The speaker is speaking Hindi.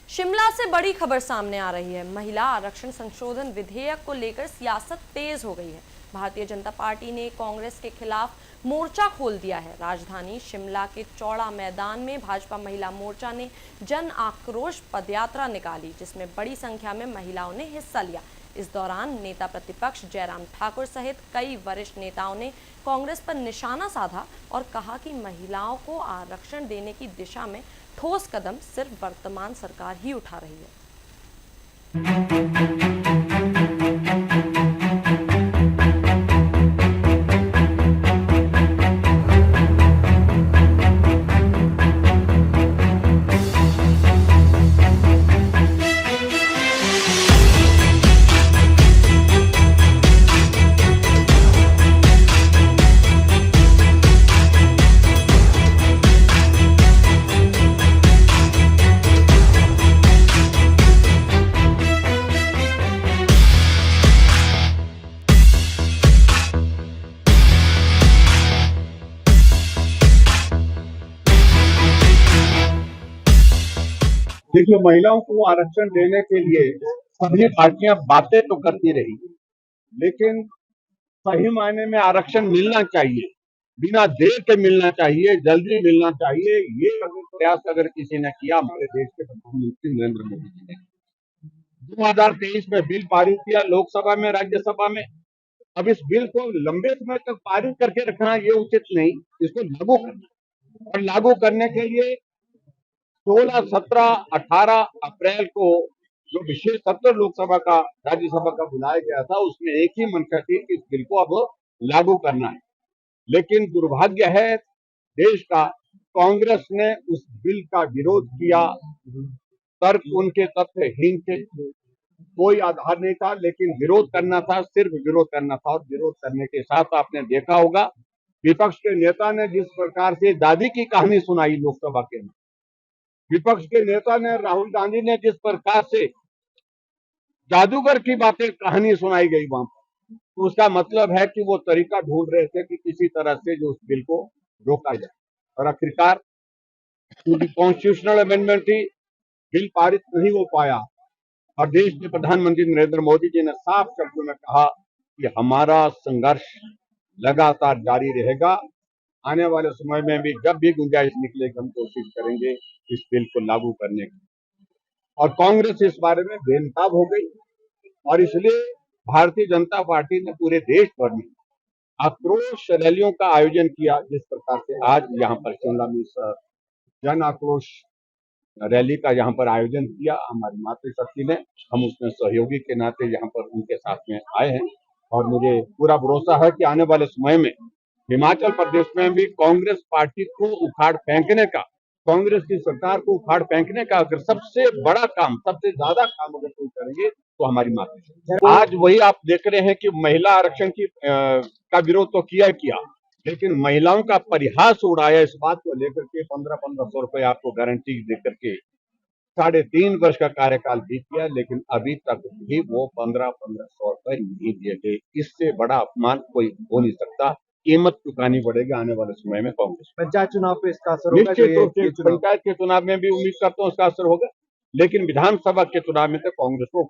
शिमला से बड़ी खबर सामने आ रही है। महिला आरक्षण संशोधन विधेयक को लेकर सियासत तेज हो गई है। भारतीय जनता पार्टी ने कांग्रेस के खिलाफ मोर्चा खोल दिया है। राजधानी शिमला के चौड़ा मैदान में भाजपा महिला मोर्चा ने जन आक्रोश पदयात्रा निकाली, जिसमें बड़ी संख्या में महिलाओं ने हिस्सा लिया। इस दौरान नेता प्रतिपक्ष जयराम ठाकुर सहित कई वरिष्ठ नेताओं ने कांग्रेस पर निशाना साधा और कहा कि महिलाओं को आरक्षण देने की दिशा में ठोस कदम सिर्फ वर्तमान सरकार ही उठा रही है। देखिए, महिलाओं को आरक्षण देने के लिए सभी पार्टियां बातें तो करती रही, लेकिन सही मायने में आरक्षण मिलना चाहिए, बिना देर के मिलना चाहिए, जल्दी मिलना चाहिए। ये प्रयास अगर किसी ने किया, हमारे देश के प्रधानमंत्री नरेंद्र मोदी जी ने 2023 में बिल पारित किया, लोकसभा में, राज्यसभा में। अब इस बिल को लंबे समय तक पारित करके रखना ये उचित नहीं, इसको लागू करना, और लागू करने के लिए 16, 17, 18 अप्रैल को जो विशेष सत्र लोकसभा का, राज्यसभा का बुलाया गया था, उसमें एक ही मंशा थी कि इस बिल को अब लागू करना है। लेकिन दुर्भाग्य है देश का, कांग्रेस ने उस बिल का विरोध किया। तर्क उनके तथ्यहीन थे, कोई आधार नहीं था, लेकिन विरोध करना था, सिर्फ विरोध करना था। और विरोध करने के साथ आपने देखा होगा, विपक्ष के नेता ने जिस प्रकार से दादी की कहानी सुनाई लोकसभा के अंदर, विपक्ष के नेता ने, राहुल गांधी ने जिस प्रकार से जादूगर की बातें, कहानी सुनाई गई वहां पर, तो उसका मतलब है कि वो तरीका ढूंढ रहे थे कि किसी तरह से जो उस बिल को रोका जाए। और आखिरकार क्योंकि कॉन्स्टिट्यूशनल अमेंडमेंट थी, बिल पारित नहीं हो पाया, और देश के प्रधानमंत्री नरेंद्र मोदी जी ने साफ शब्दों में कहा कि हमारा संघर्ष लगातार जारी रहेगा। आने वाले समय में भी जब भी गुंजाइश निकलेगी, हम कोशिश करेंगे इस बिल को लागू करने की। और कांग्रेस इस बारे में बेनकाब हो गई, और इसलिए भारतीय जनता पार्टी ने पूरे देश भर में आक्रोश रैलियों का आयोजन किया। जिस प्रकार से आज यहाँ पर शिमला में जन आक्रोश रैली का यहाँ पर आयोजन किया हमारी मातृशक्ति ने, हम उसमें सहयोगी के नाते यहाँ पर उनके साथ में आए हैं। और मुझे पूरा भरोसा है कि आने वाले समय में हिमाचल प्रदेश में भी कांग्रेस पार्टी को उखाड़ फेंकने का, कांग्रेस की सरकार को उखाड़ फेंकने का अगर सबसे बड़ा काम, सबसे ज्यादा काम अगर कोई करेंगे तो हमारी मातृशक्ति। आज वही आप देख रहे हैं कि महिला आरक्षण की का विरोध तो किया, लेकिन महिलाओं का परिहास उड़ाया इस बात को लेकर के 1500 रुपए आपको गारंटी देकर के 3.5 वर्ष का कार्यकाल बीत गया, लेकिन अभी तक भी वो 1500 रुपए नहीं दिए गए। इससे बड़ा अपमान कोई हो नहीं सकता। कीमत चुकानी पड़ेगी आने वाले समय में कांग्रेस। पंचायत चुनाव पे इसका असर होगा? निश्चित रूप से पंचायत के चुनाव में भी उम्मीद करता हूँ इसका असर होगा, लेकिन विधानसभा के चुनाव में तो कांग्रेस को